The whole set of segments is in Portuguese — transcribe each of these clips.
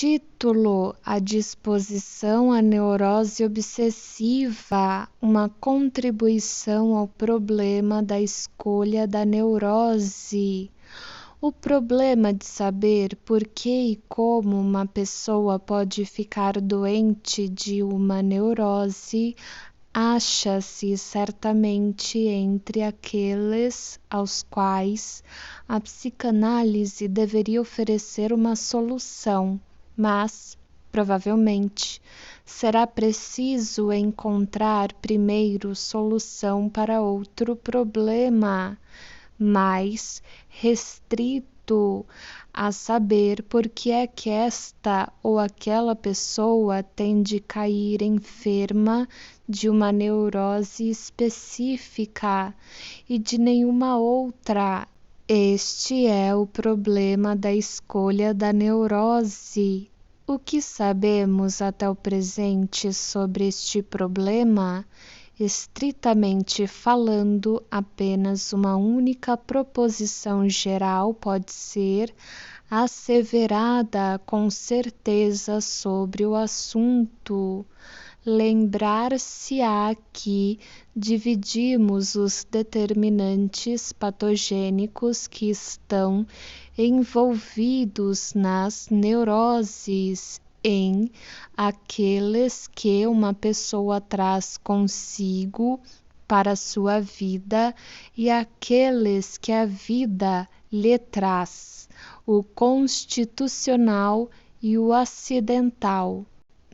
Título: A disposição à neurose obsessiva, uma contribuição ao problema da escolha da neurose. O problema de saber por que e como uma pessoa pode ficar doente de uma neurose acha-se certamente entre aqueles aos quais a psicanálise deveria oferecer uma solução, mas, provavelmente, será preciso encontrar primeiro solução para outro problema, mais restrito, a saber por que é que esta ou aquela pessoa tem de cair enferma de uma neurose específica e de nenhuma outra. Este é o problema da escolha da neurose. O que sabemos até o presente sobre este problema? Estritamente falando, apenas uma única proposição geral pode ser asseverada com certeza sobre o assunto. Lembrar-se-á que dividimos os determinantes patogênicos que estão envolvidos nas neuroses em aqueles que uma pessoa traz consigo para a sua vida e aqueles que a vida lhe traz, o constitucional e o acidental,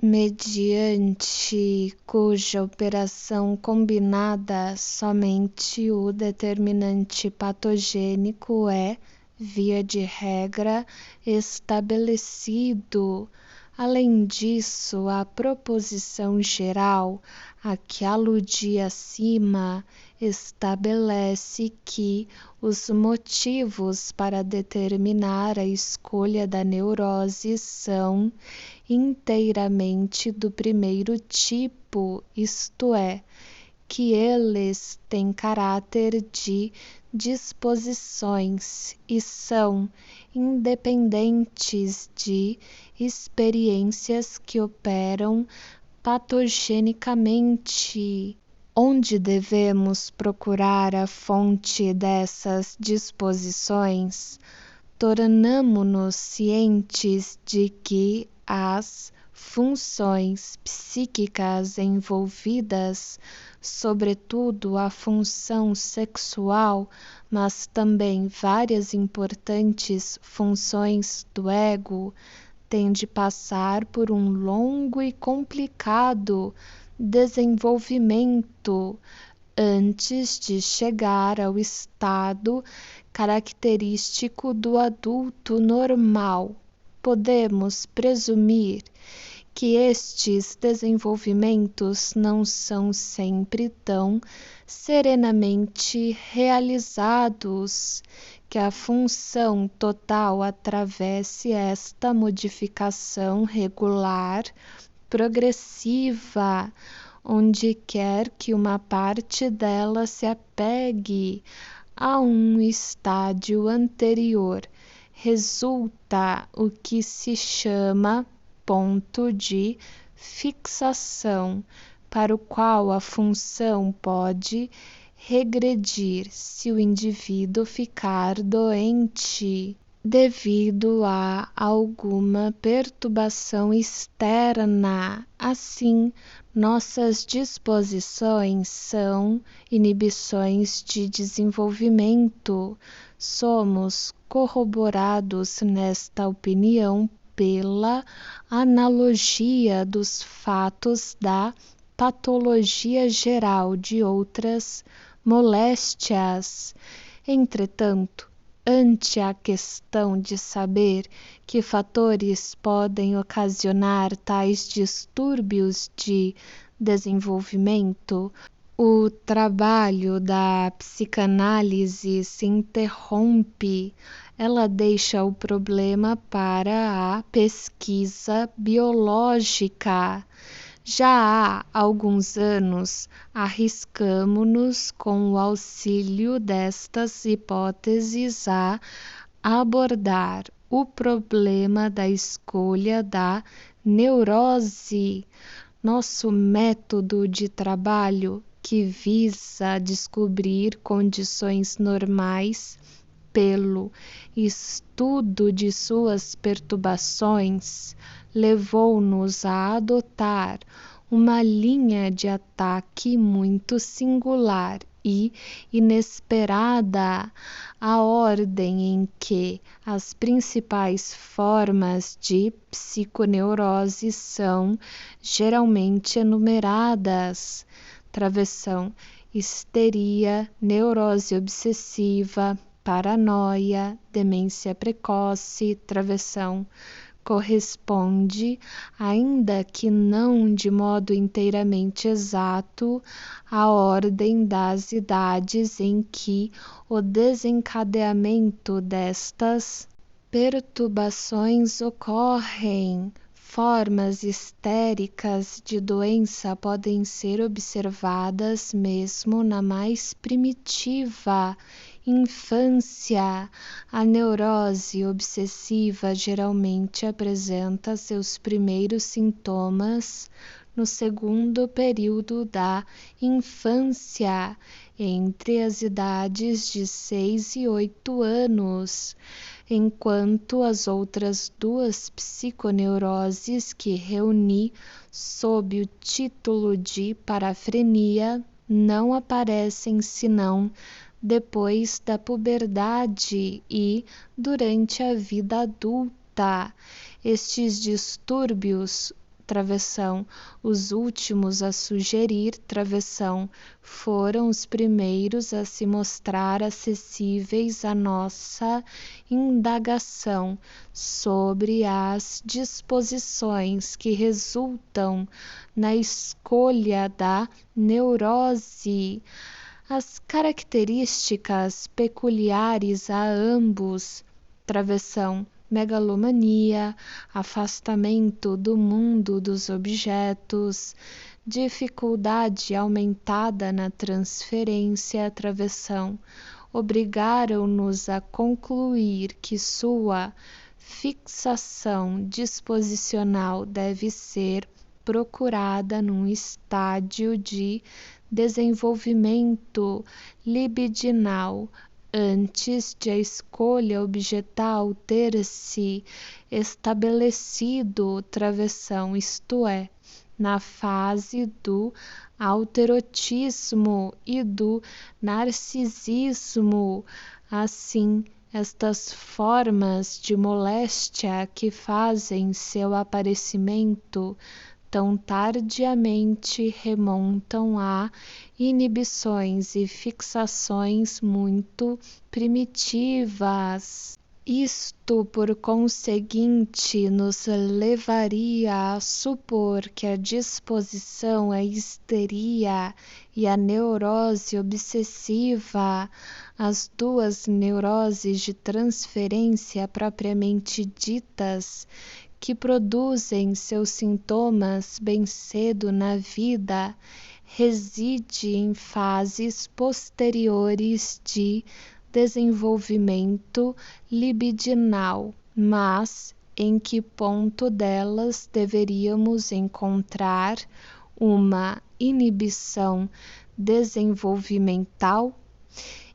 mediante cuja operação combinada somente o determinante patogênico é, via de regra, estabelecido. Além disso, a proposição geral a que aludi acima estabelece que os motivos para determinar a escolha da neurose são inteiramente do primeiro tipo, isto é, que eles têm caráter de disposições e são independentes de experiências que operam patogenicamente. Onde devemos procurar a fonte dessas disposições? Tornamo-nos cientes de que as funções psíquicas envolvidas, sobretudo a função sexual, mas também várias importantes funções do ego, têm de passar por um longo e complicado desenvolvimento antes de chegar ao estado característico do adulto normal. Podemos presumir que estes desenvolvimentos não são sempre tão serenamente realizados, que a função total atravesse esta modificação regular, progressiva, onde quer que uma parte dela se apegue a um estádio anterior. Resulta o que se chama ponto de fixação, para o qual a função pode regredir se o indivíduo ficar doente devido a alguma perturbação externa. Assim, nossas disposições são inibições de desenvolvimento. Somos corroborados nesta opinião pela analogia dos fatos da patologia geral de outras moléstias. Entretanto, ante a questão de saber que fatores podem ocasionar tais distúrbios de desenvolvimento, o trabalho da psicanálise se interrompe. Ela deixa o problema para a pesquisa biológica. Já há alguns anos arriscamo-nos, com o auxílio destas hipóteses, a abordar o problema da escolha da neurose, nosso método de trabalho que visa descobrir condições normais pelo estudo de suas perturbações, levou-nos a adotar uma linha de ataque muito singular e inesperada, a ordem em que as principais formas de psiconeurose são geralmente enumeradas: travessão, histeria, neurose obsessiva, paranoia, demência precoce, travessão. Corresponde, ainda que não de modo inteiramente exato, à ordem das idades em que o desencadeamento destas perturbações ocorrem. Formas histéricas de doença podem ser observadas mesmo na mais primitiva infância. A neurose obsessiva geralmente apresenta seus primeiros sintomas no segundo período da infância, entre as idades de 6 e 8 anos, enquanto as outras duas psiconeuroses que reuni sob o título de parafrenia não aparecem senão depois da puberdade e durante a vida adulta. Estes distúrbios, travessão, os últimos a sugerir, travessão, foram os primeiros a se mostrar acessíveis à nossa indagação sobre as disposições que resultam na escolha da neurose. As características peculiares a ambos, travessão, megalomania, afastamento do mundo dos objetos, dificuldade aumentada na transferência, travessão, obrigaram-nos a concluir que sua fixação disposicional deve ser procurada num estádio de desenvolvimento libidinal, antes de a escolha objetal ter-se estabelecido, travessão, isto é, na fase do autoerotismo e do narcisismo. Assim, estas formas de moléstia que fazem seu aparecimento tão tardiamente remontam a inibições e fixações muito primitivas. Isto, por conseguinte, nos levaria a supor que a disposição à histeria e a neurose obsessiva, as duas neuroses de transferência propriamente ditas, que produzem seus sintomas bem cedo na vida, reside em fases posteriores de desenvolvimento libidinal, mas em que ponto delas deveríamos encontrar uma inibição desenvolvimental?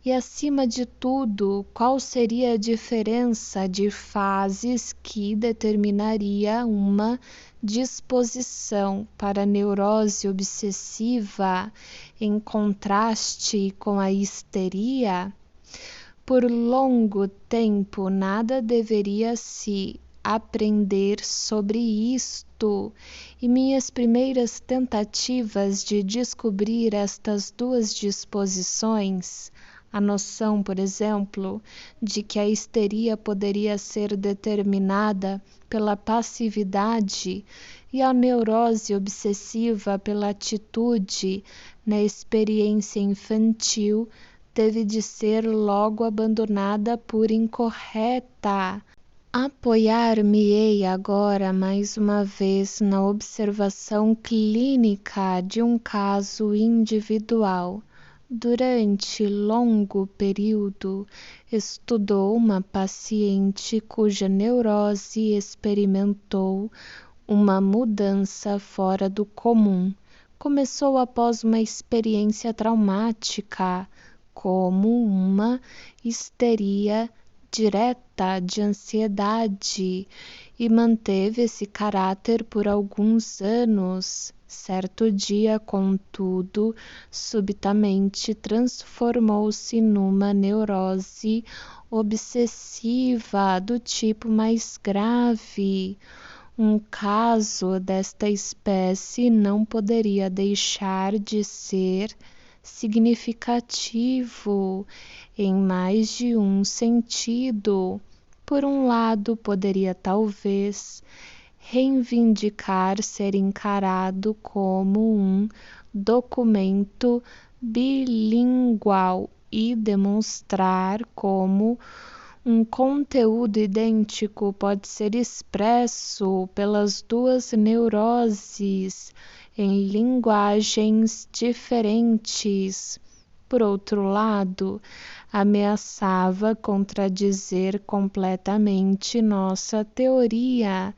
E, acima de tudo, qual seria a diferença de fases que determinaria uma disposição para a neurose obsessiva em contraste com a histeria? Por longo tempo nada deveria se aprender sobre isto, e minhas primeiras tentativas de descobrir estas duas disposições, a noção, por exemplo, de que a histeria poderia ser determinada pela passividade e a neurose obsessiva pela atitude na experiência infantil, teve de ser logo abandonada por incorreta. Apoiar-me-ei agora mais uma vez na observação clínica de um caso individual, Durante longo período, estudou uma paciente cuja neurose experimentou uma mudança fora do comum. Começou após uma experiência traumática, como uma histeria direta de ansiedade, e manteve esse caráter por alguns anos. Certo dia, contudo, subitamente transformou-se numa neurose obsessiva do tipo mais grave. Um caso desta espécie não poderia deixar de ser significativo em mais de um sentido. Por um lado, poderia talvez reivindicar ser encarado como um documento bilingual e demonstrar como um conteúdo idêntico pode ser expresso pelas duas neuroses em linguagens diferentes. Por outro lado, ameaçava contradizer completamente nossa teoria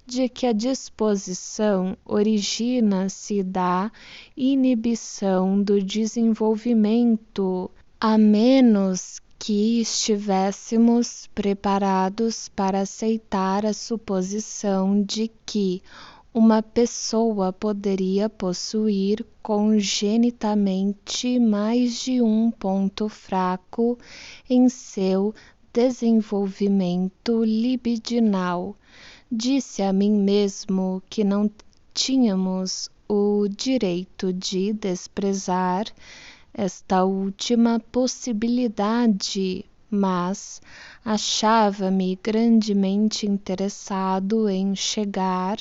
de que a disposição origina-se da inibição do desenvolvimento, a menos que estivéssemos preparados para aceitar a suposição de que uma pessoa poderia possuir congenitamente mais de um ponto fraco em seu desenvolvimento libidinal. Disse a mim mesmo que não tínhamos o direito de desprezar esta última possibilidade, mas achava-me grandemente interessado em chegar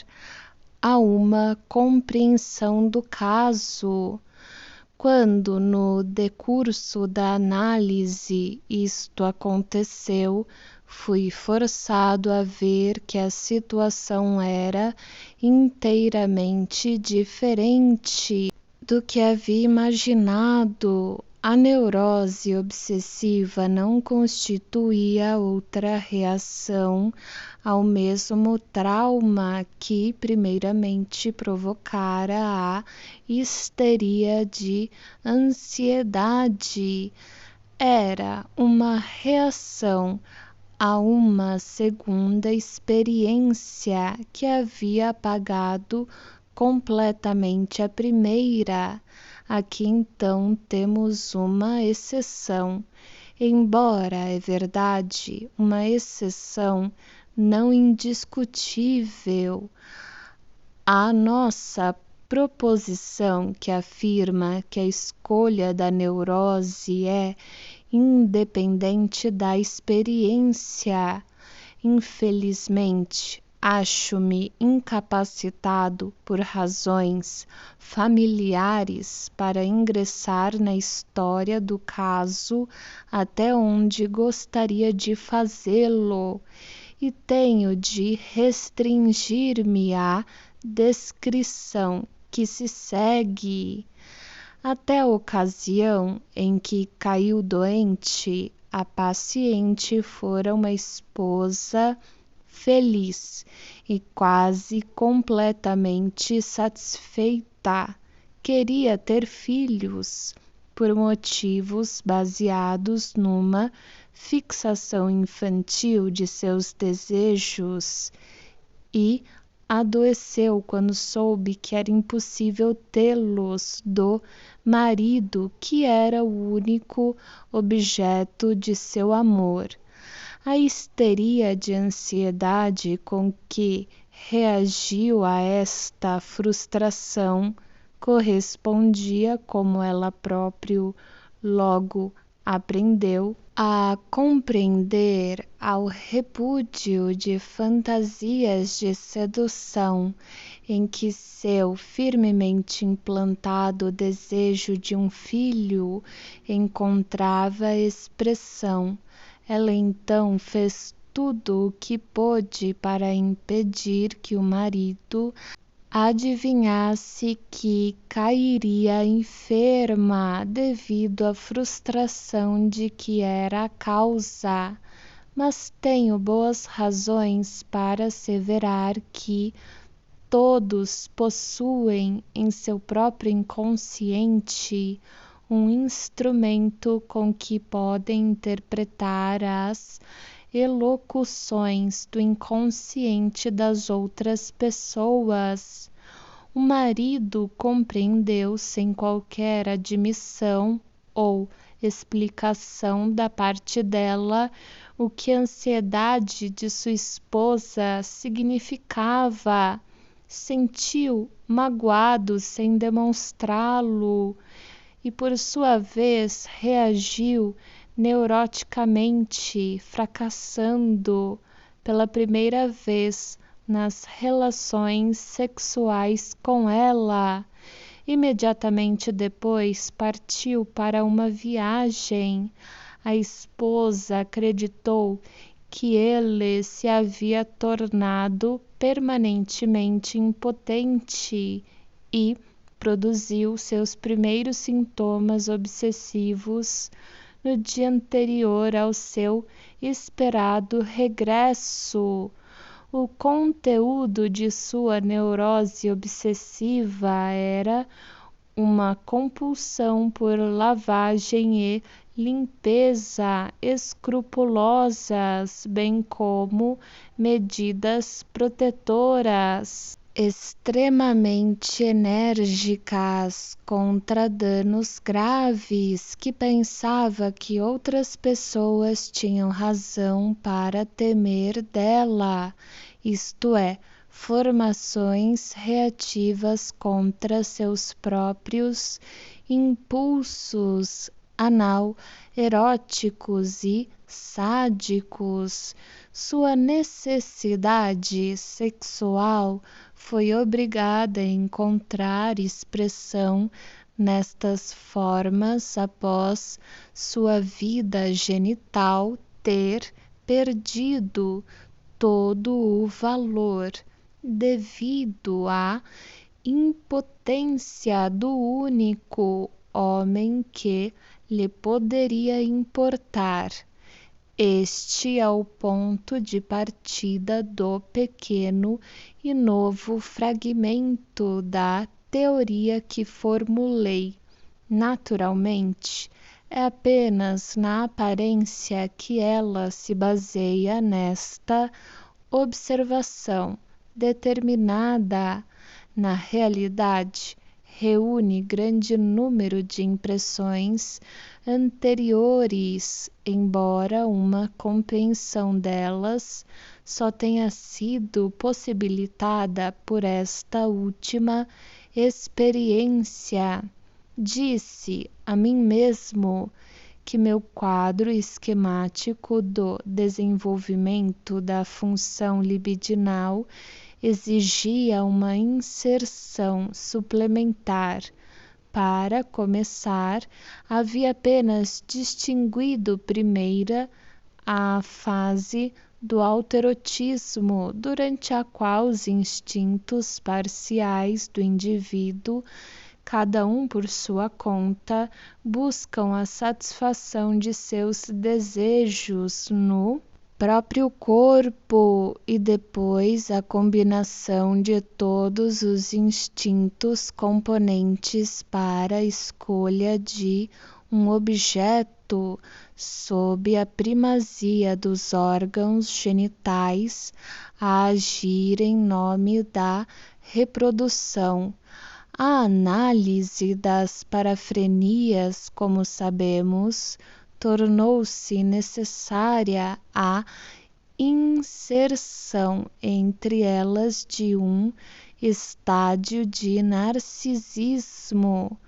a uma compreensão do caso. Quando, no decurso da análise, isto aconteceu, fui forçado a ver que a situação era inteiramente diferente do que havia imaginado. A neurose obsessiva não constituía outra reação ao mesmo trauma que primeiramente provocara a histeria de ansiedade. Era uma reação a uma segunda experiência que havia apagado completamente a primeira. Aqui então temos uma exceção, embora é verdade, uma exceção não indiscutível. A nossa proposição que afirma que a escolha da neurose é independente da experiência. Infelizmente, acho-me incapacitado por razões familiares para ingressar na história do caso até onde gostaria de fazê-lo, e tenho de restringir-me à descrição que se segue. Até a ocasião em que caiu doente, a paciente fora uma esposa feliz e quase completamente satisfeita. Queria ter filhos por motivos baseados numa fixação infantil de seus desejos, e adoeceu quando soube que era impossível tê-los do marido que era o único objeto de seu amor. A histeria de ansiedade com que reagiu a esta frustração correspondia, como ela própria logo aprendeu, a compreender ao repúdio de fantasias de sedução em que seu firmemente implantado desejo de um filho encontrava expressão. Ela então fez tudo o que pôde para impedir que o marido adivinhasse que cairia enferma devido à frustração de que era a causa, mas tenho boas razões para asseverar que todos possuem em seu próprio inconsciente um instrumento com que podem interpretar as elocuções do inconsciente das outras pessoas. O marido compreendeu sem qualquer admissão ou explicação da parte dela o que a ansiedade de sua esposa significava. Sentiu magoado sem demonstrá-lo e, por sua vez, reagiu neuroticamente, fracassando pela primeira vez nas relações sexuais com ela. Imediatamente depois partiu para uma viagem. A esposa acreditou que ele se havia tornado permanentemente impotente e produziu seus primeiros sintomas obsessivos no dia anterior ao seu esperado regresso. O conteúdo de sua neurose obsessiva era uma compulsão por lavagem e limpeza escrupulosas, bem como medidas protetoras extremamente enérgicas contra danos graves que pensava que outras pessoas tinham razão para temer dela, isto é, formações reativas contra seus próprios impulsos anal-eróticos e sádicos. Sua necessidade sexual foi obrigada a encontrar expressão nestas formas após sua vida genital ter perdido todo o valor devido à impotência do único homem que lhe poderia importar. Este é o ponto de partida do pequeno e novo fragmento da teoria que formulei. Naturalmente, é apenas na aparência que ela se baseia nesta observação determinada. Na realidade, reúne grande número de impressões anteriores, embora uma compreensão delas só tenha sido possibilitada por esta última experiência. Disse a mim mesmo que meu quadro esquemático do desenvolvimento da função libidinal exigia uma inserção suplementar. Para começar, havia apenas distinguido primeira a fase do autoerotismo, durante a qual os instintos parciais do indivíduo, cada um por sua conta, buscam a satisfação de seus desejos no próprio corpo e depois a combinação de todos os instintos componentes para a escolha de um objeto sob a primazia dos órgãos genitais a agir em nome da reprodução. A análise das parafrenias, como sabemos, tornou-se necessária a inserção entre elas de um estádio de narcisismo,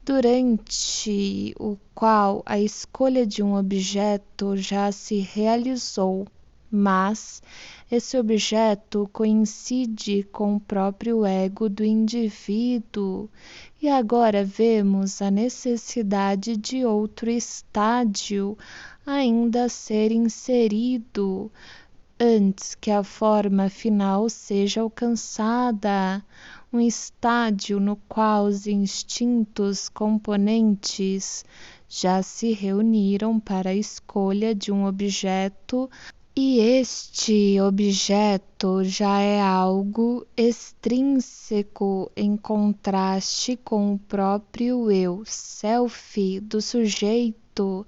durante o qual a escolha de um objeto já se realizou, mas esse objeto coincide com o próprio ego do indivíduo, e agora vemos a necessidade de outro estádio ainda a ser inserido antes que a forma final seja alcançada, um estágio no qual os instintos componentes já se reuniram para a escolha de um objeto e este objeto já é algo extrínseco em contraste com o próprio eu, self, do sujeito,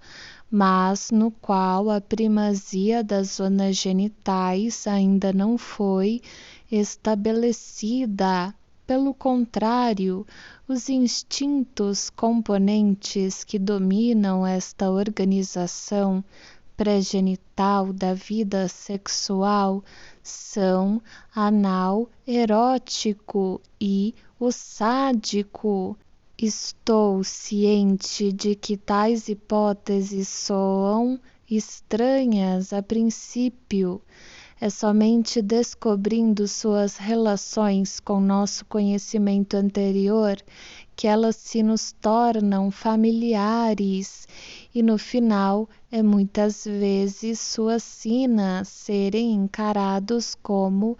mas no qual a primazia das zonas genitais ainda não foi estabelecida. Pelo contrário, os instintos componentes que dominam esta organização pré-genital da vida sexual são anal erótico e o sádico. Estou ciente de que tais hipóteses soam estranhas a princípio. É somente descobrindo suas relações com nosso conhecimento anterior que elas se nos tornam familiares e no final é muitas vezes suas sinas serem encarados como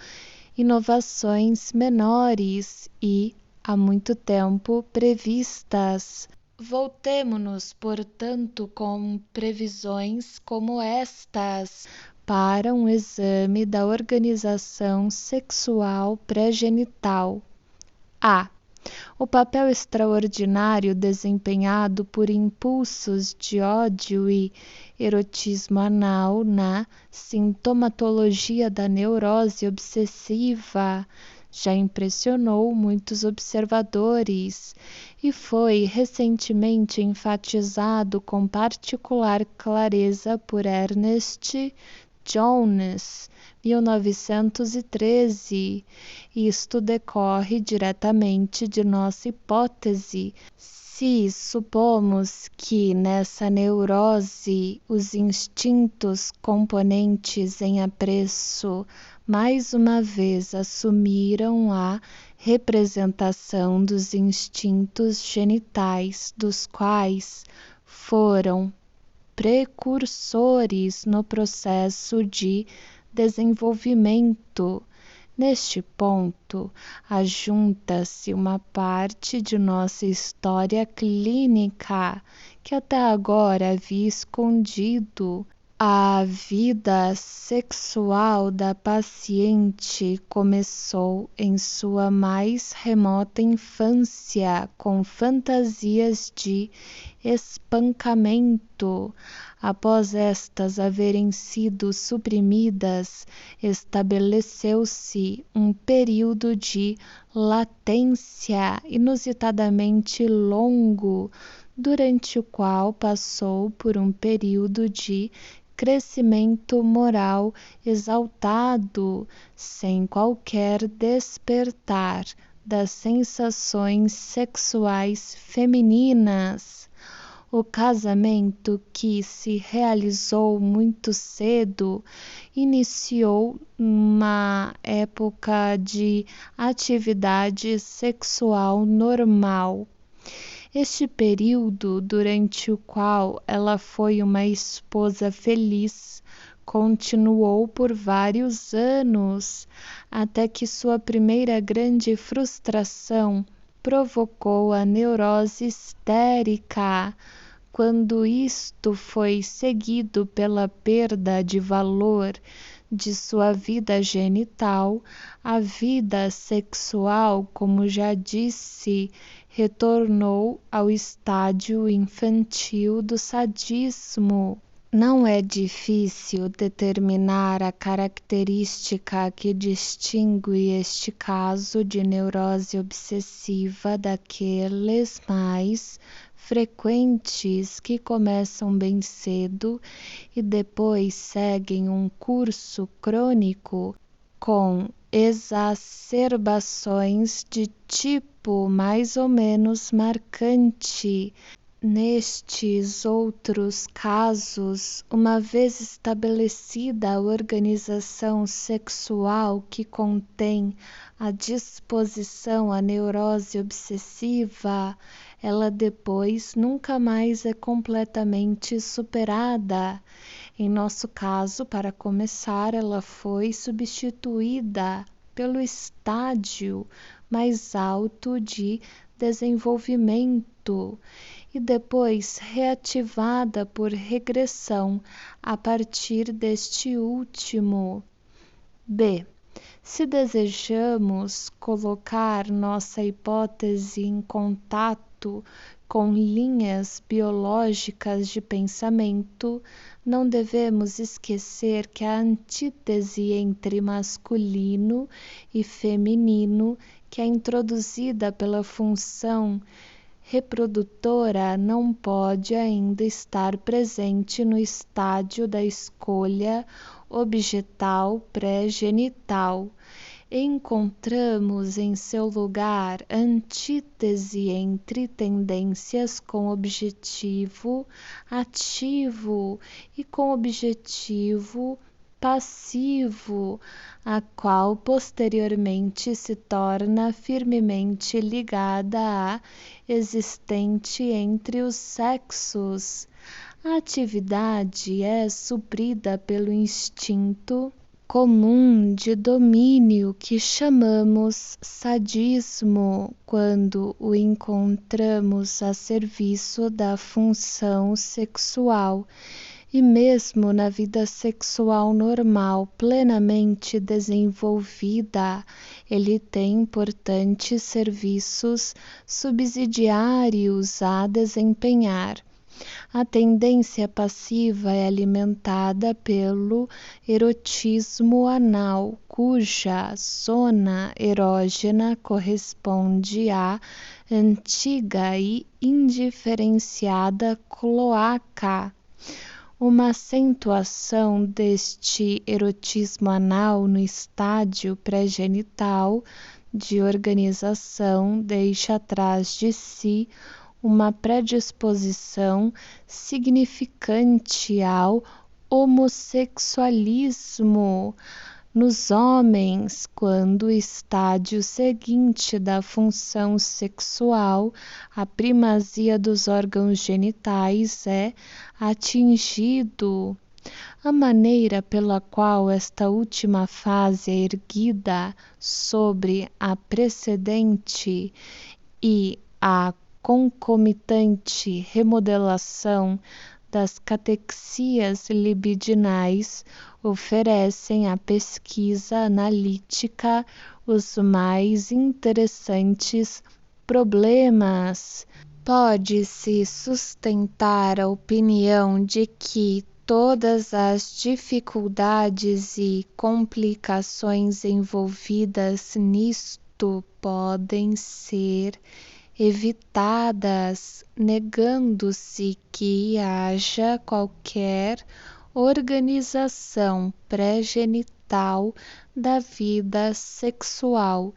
inovações menores e há muito tempo previstas. Voltemo-nos, portanto, com previsões como estas para um exame da organização sexual pré-genital. A. O papel extraordinário desempenhado por impulsos de ódio e erotismo anal na sintomatologia da neurose obsessiva já impressionou muitos observadores e foi recentemente enfatizado com particular clareza por Ernest Jones, 1913. Isto decorre diretamente de nossa hipótese. Se supomos que nessa neurose os instintos componentes em apreço mais uma vez assumiram a representação dos instintos genitais, dos quais foram precursores no processo de desenvolvimento. Neste ponto, ajunta-se uma parte de nossa história clínica que até agora havia escondido. A vida sexual da paciente começou em sua mais remota infância com fantasias de espancamento. Após estas haverem sido suprimidas, estabeleceu-se um período de latência inusitadamente longo, durante o qual passou por um período de crescimento moral exaltado, sem qualquer despertar das sensações sexuais femininas. O casamento, que se realizou muito cedo, iniciou uma época de atividade sexual normal. Este período, durante o qual ela foi uma esposa feliz, continuou por vários anos, até que sua primeira grande frustração provocou a neurose histérica. Quando isto foi seguido pela perda de valor de sua vida genital, a vida sexual, como já disse, retornou ao estádio infantil do sadismo. Não é difícil determinar a característica que distingue este caso de neurose obsessiva daqueles mais frequentes que começam bem cedo e depois seguem um curso crônico com exacerbações de tipo mais ou menos marcante. Nestes outros casos, uma vez estabelecida a organização sexual que contém a disposição à neurose obsessiva, ela depois nunca mais é completamente superada. Em nosso caso, para começar, ela foi substituída pelo estágio mais alto de desenvolvimento e depois reativada por regressão a partir deste último. B. Se desejamos colocar nossa hipótese em contato com linhas biológicas de pensamento, não devemos esquecer que a antítese entre masculino e feminino, que é introduzida pela função reprodutora, não pode ainda estar presente no estádio da escolha objetal pré-genital. Encontramos em seu lugar antítese entre tendências com objetivo ativo e com objetivo passivo, a qual posteriormente se torna firmemente ligada à existente entre os sexos. A atividade é suprida pelo instinto comum de domínio que chamamos sadismo, quando o encontramos a serviço da função sexual. E mesmo na vida sexual normal, plenamente desenvolvida, ele tem importantes serviços subsidiários a desempenhar. A tendência passiva é alimentada pelo erotismo anal, cuja zona erógena corresponde à antiga e indiferenciada cloaca. Uma acentuação deste erotismo anal no estádio pré-genital de organização deixa atrás de si uma predisposição significante ao homossexualismo nos homens, quando o estádio seguinte da função sexual, a primazia dos órgãos genitais, é atingido. A maneira pela qual esta última fase é erguida sobre a precedente e a concomitante remodelação das catexias libidinais oferecem à pesquisa analítica os mais interessantes problemas. Pode-se sustentar a opinião de que todas as dificuldades e complicações envolvidas nisto podem ser evitadas, negando-se que haja qualquer organização pré-genital da vida sexual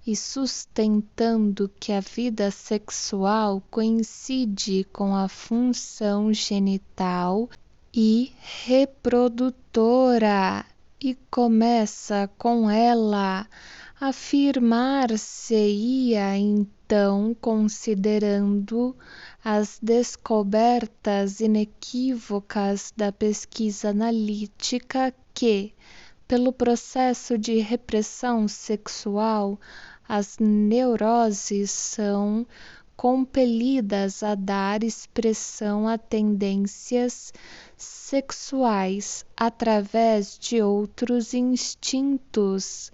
e sustentando que a vida sexual coincide com a função genital e reprodutora e começa com ela. Afirmar-se-ia então, considerando as descobertas inequívocas da pesquisa analítica, que, pelo processo de repressão sexual, as neuroses são compelidas a dar expressão a tendências sexuais através de outros instintos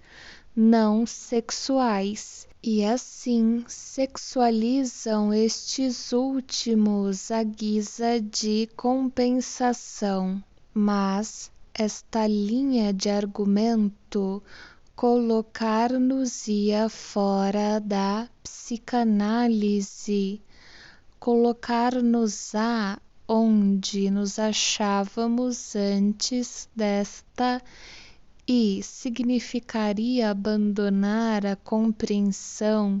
não sexuais, e assim sexualizam estes últimos à guisa de compensação. Mas esta linha de argumento colocar-nos-ia fora da psicanálise, colocar-nos-á onde nos achávamos antes desta, e significaria abandonar a compreensão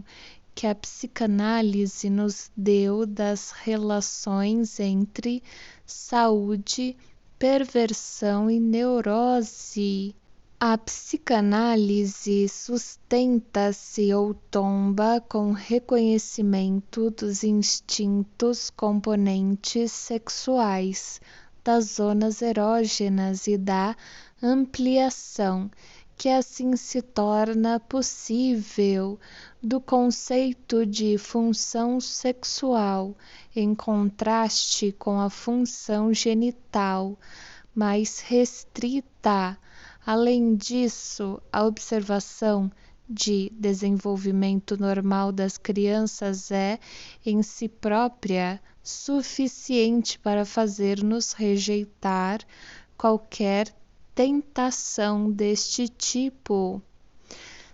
que a psicanálise nos deu das relações entre saúde, perversão e neurose. A psicanálise sustenta-se ou tomba com reconhecimento dos instintos componentes sexuais, das zonas erógenas e da ampliação, que assim se torna possível do conceito de função sexual, em contraste com a função genital, mais restrita. Além disso, a observação de desenvolvimento normal das crianças é, em si própria, suficiente para fazer-nos rejeitar qualquer tentação deste tipo.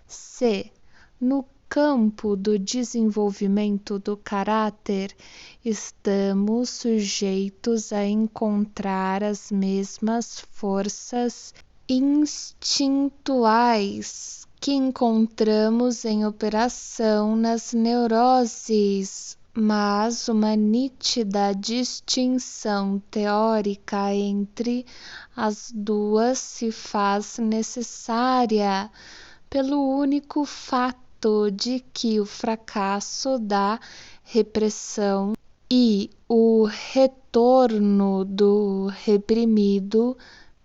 C. No campo do desenvolvimento do caráter, estamos sujeitos a encontrar as mesmas forças instintuais que encontramos em operação nas neuroses, mas uma nítida distinção teórica entre as duas se faz necessária pelo único fato de que o fracasso da repressão e o retorno do reprimido,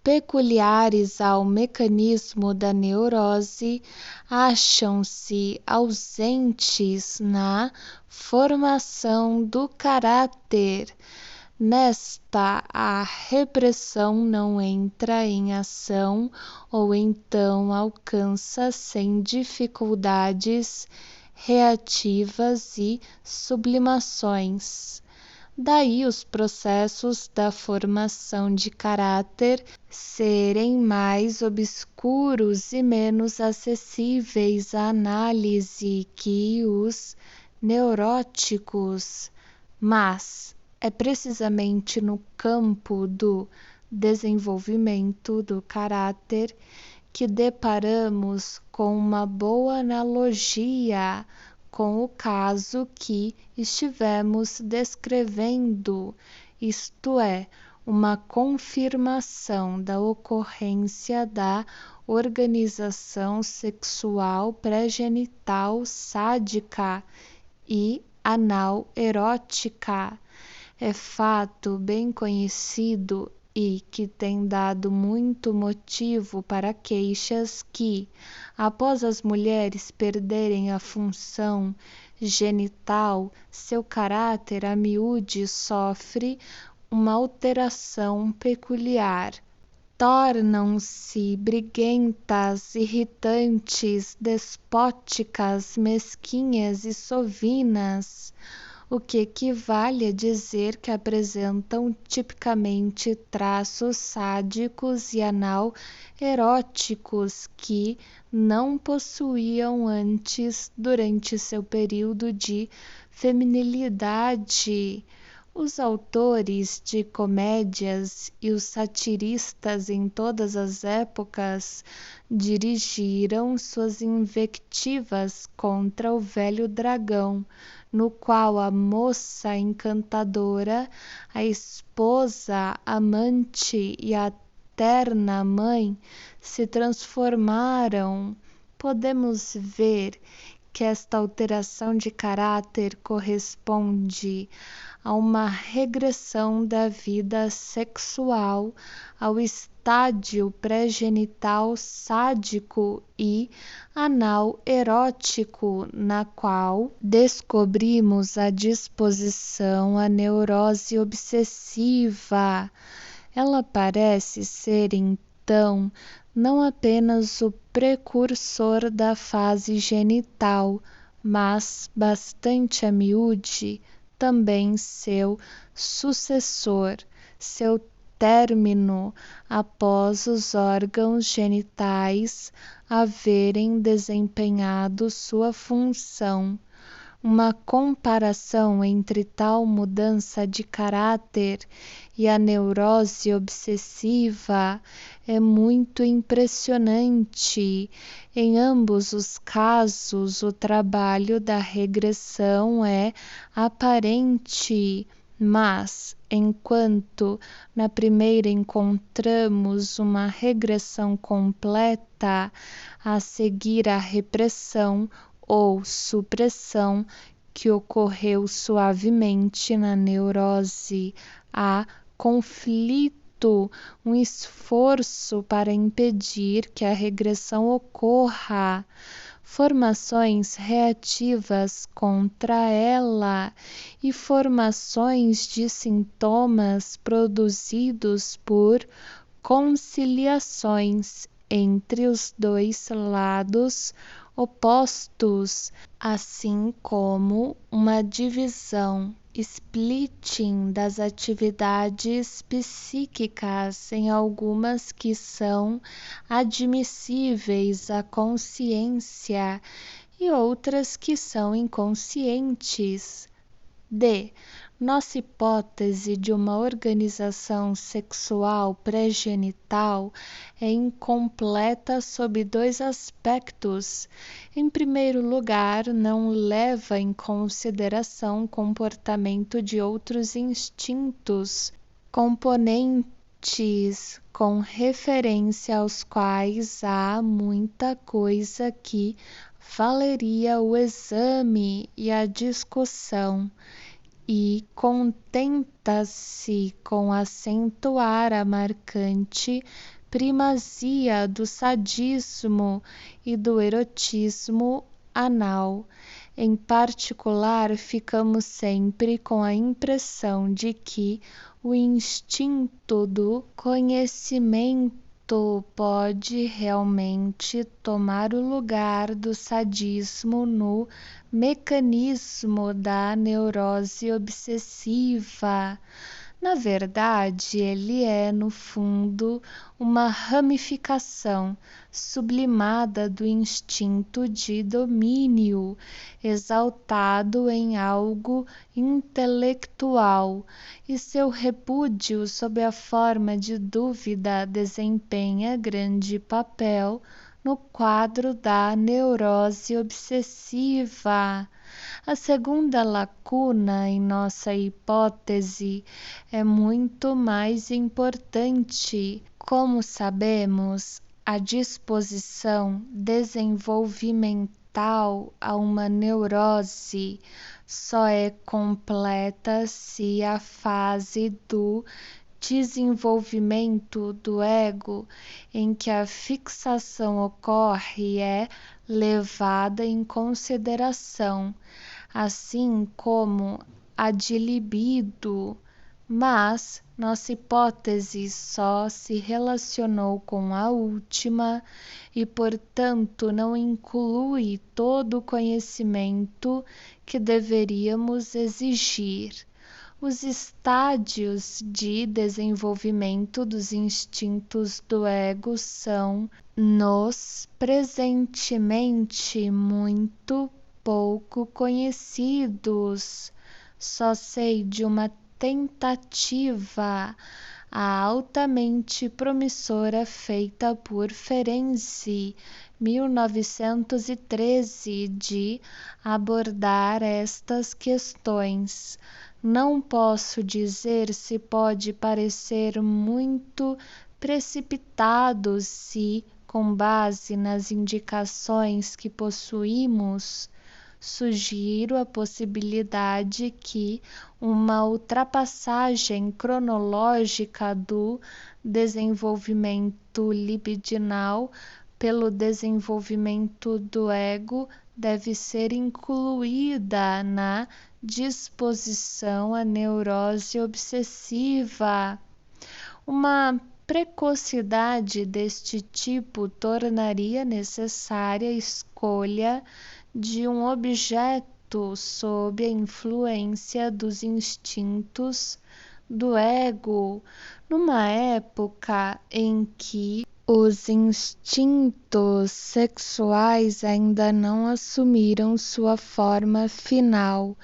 peculiares ao mecanismo da neurose, acham-se ausentes na formação do caráter. Nesta, a repressão não entra em ação ou então alcança sem dificuldades reativas e sublimações. Daí os processos da formação de caráter serem mais obscuros e menos acessíveis à análise que os neuróticos. Mas é precisamente no campo do desenvolvimento do caráter que deparamos com uma boa analogia com o caso que estivemos descrevendo, isto é, uma confirmação da ocorrência da organização sexual pré-genital sádica e anal erótica. É fato bem conhecido e que tem dado muito motivo para queixas que, após as mulheres perderem a função genital, seu caráter a miúde sofre uma alteração peculiar. Tornam-se briguentas, irritantes, despóticas, mesquinhas e sovinas, o que equivale a dizer que apresentam tipicamente traços sádicos e anal-eróticos que não possuíam antes durante seu período de feminilidade. Os autores de comédias e os satiristas em todas as épocas dirigiram suas invectivas contra o velho dragão, no qual a moça encantadora, a esposa, amante e a terna mãe se transformaram. Podemos ver que esta alteração de caráter corresponde a uma regressão da vida sexual ao estádio pré-genital sádico e anal erótico, na qual descobrimos a disposição à neurose obsessiva. Ela parece ser, então, não apenas o precursor da fase genital, mas, bastante a miúde, também seu sucessor, seu término após os órgãos genitais haverem desempenhado sua função. Uma comparação entre tal mudança de caráter e a neurose obsessiva é muito impressionante. Em ambos os casos, o trabalho da regressão é aparente, mas enquanto na primeira encontramos uma regressão completa a seguir à repressão ou supressão que ocorreu suavemente na neurose, a conflito, um esforço para impedir que a regressão ocorra, formações reativas contra ela e formações de sintomas produzidos por conciliações entre os dois lados opostos, assim como uma divisão, splitting das atividades psíquicas em algumas que são admissíveis à consciência e outras que são inconscientes. D. Nossa hipótese de uma organização sexual pré-genital é incompleta sob dois aspectos. Em primeiro lugar, não leva em consideração o comportamento de outros instintos, componentes com referência aos quais há muita coisa que valeria o exame e a discussão, e contenta-se com acentuar a marcante primazia do sadismo e do erotismo anal. Em particular, ficamos sempre com a impressão de que o instinto do conhecimento pode realmente tomar o lugar do sadismo no mecanismo da neurose obsessiva. Na verdade, ele é, no fundo, uma ramificação sublimada do instinto de domínio, exaltado em algo intelectual, e seu repúdio sob a forma de dúvida desempenha grande papel no quadro da neurose obsessiva. A segunda lacuna em nossa hipótese é muito mais importante. Como sabemos, a disposição desenvolvimental a uma neurose só é completa se a fase do desenvolvimento do ego em que a fixação ocorre é levada em consideração, assim como a de libido, mas nossa hipótese só se relacionou com a última e, portanto, não inclui todo o conhecimento que deveríamos exigir. Os estádios de desenvolvimento dos instintos do ego são, nos presentemente, muito pouco conhecidos. Só sei de uma tentativa altamente promissora feita por Ferenczi, 1913, de abordar estas questões. Não posso dizer se pode parecer muito precipitado se, com base nas indicações que possuímos, sugiro a possibilidade que uma ultrapassagem cronológica do desenvolvimento libidinal pelo desenvolvimento do ego deve ser incluída na disposição à neurose obsessiva. Uma precocidade deste tipo tornaria necessária a escolha de um objeto sob a influência dos instintos do ego, numa época em que os instintos sexuais ainda não assumiram sua forma final,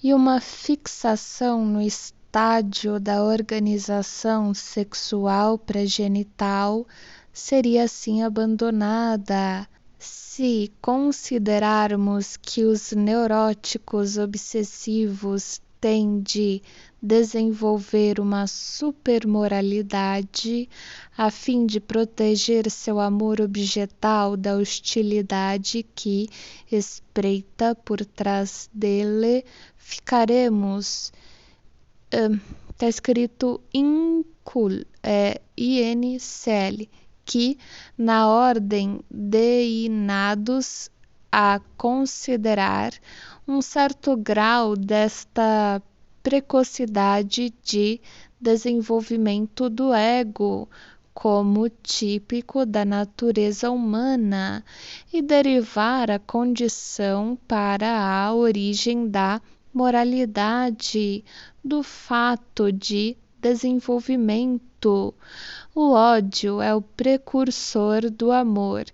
e uma fixação no estádio da organização sexual pré-genital seria assim abandonada. Se considerarmos que os neuróticos obsessivos têm de desenvolver uma supermoralidade a fim de proteger seu amor objetal da hostilidade que espreita por trás dele, ficaremos está escrito incul, INCL, que na ordem de inados a considerar um certo grau desta precocidade de desenvolvimento do ego como típico da natureza humana e derivar a condição para a origem da moralidade do fato de desenvolvimento. O ódio é o precursor do amor.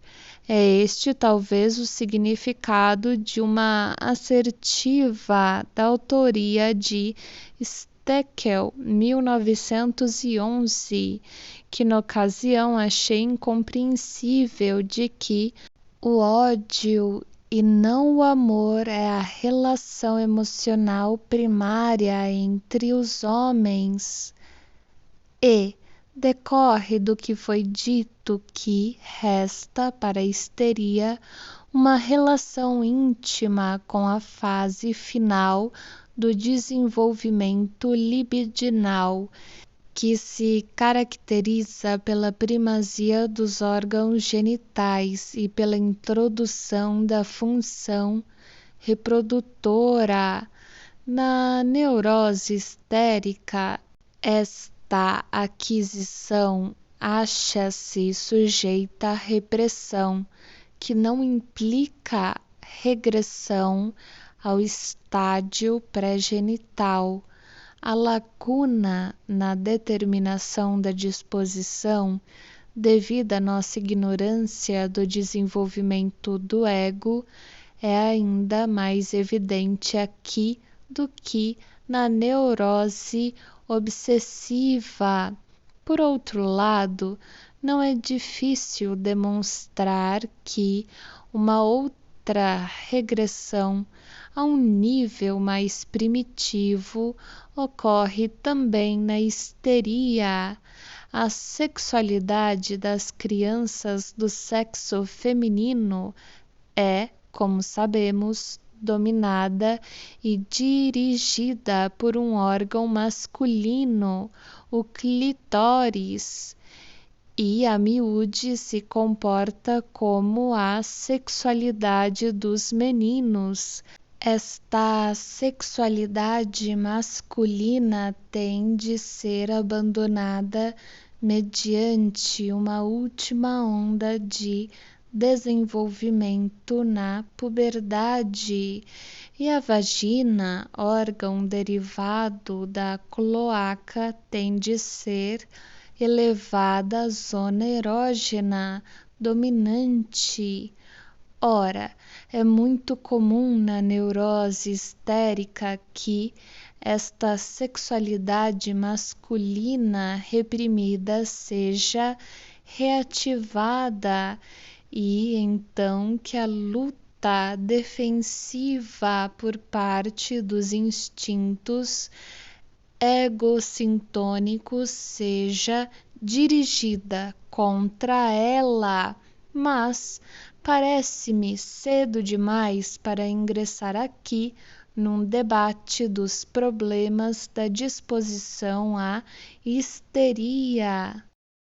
É este talvez o significado de uma assertiva da autoria de Steckel, 1911, que na ocasião achei incompreensível, de que o ódio e não o amor é a relação emocional primária entre os homens. E decorre do que foi dito que resta para a histeria uma relação íntima com a fase final do desenvolvimento libidinal, que se caracteriza pela primazia dos órgãos genitais e pela introdução da função reprodutora. Na neurose histérica, esta aquisição acha-se sujeita à repressão, que não implica regressão ao estádio pré-genital. A lacuna na determinação da disposição, devido à nossa ignorância do desenvolvimento do ego, é ainda mais evidente aqui do que na neurose obsessiva. Por outro lado, não é difícil demonstrar que uma outra regressão a um nível mais primitivo ocorre também na histeria. A sexualidade das crianças do sexo feminino é, como sabemos, dominada e dirigida por um órgão masculino, o clitóris, e a miúde se comporta como a sexualidade dos meninos. Esta sexualidade masculina tem de ser abandonada mediante uma última onda de desenvolvimento na puberdade, e a vagina, órgão derivado da cloaca, tem de ser elevada à zona erógena dominante. Ora, é muito comum na neurose histérica que esta sexualidade masculina reprimida seja reativada e então que a luta defensiva por parte dos instintos egocintônicos seja dirigida contra ela. Mas parece-me cedo demais para ingressar aqui num debate dos problemas da disposição à histeria.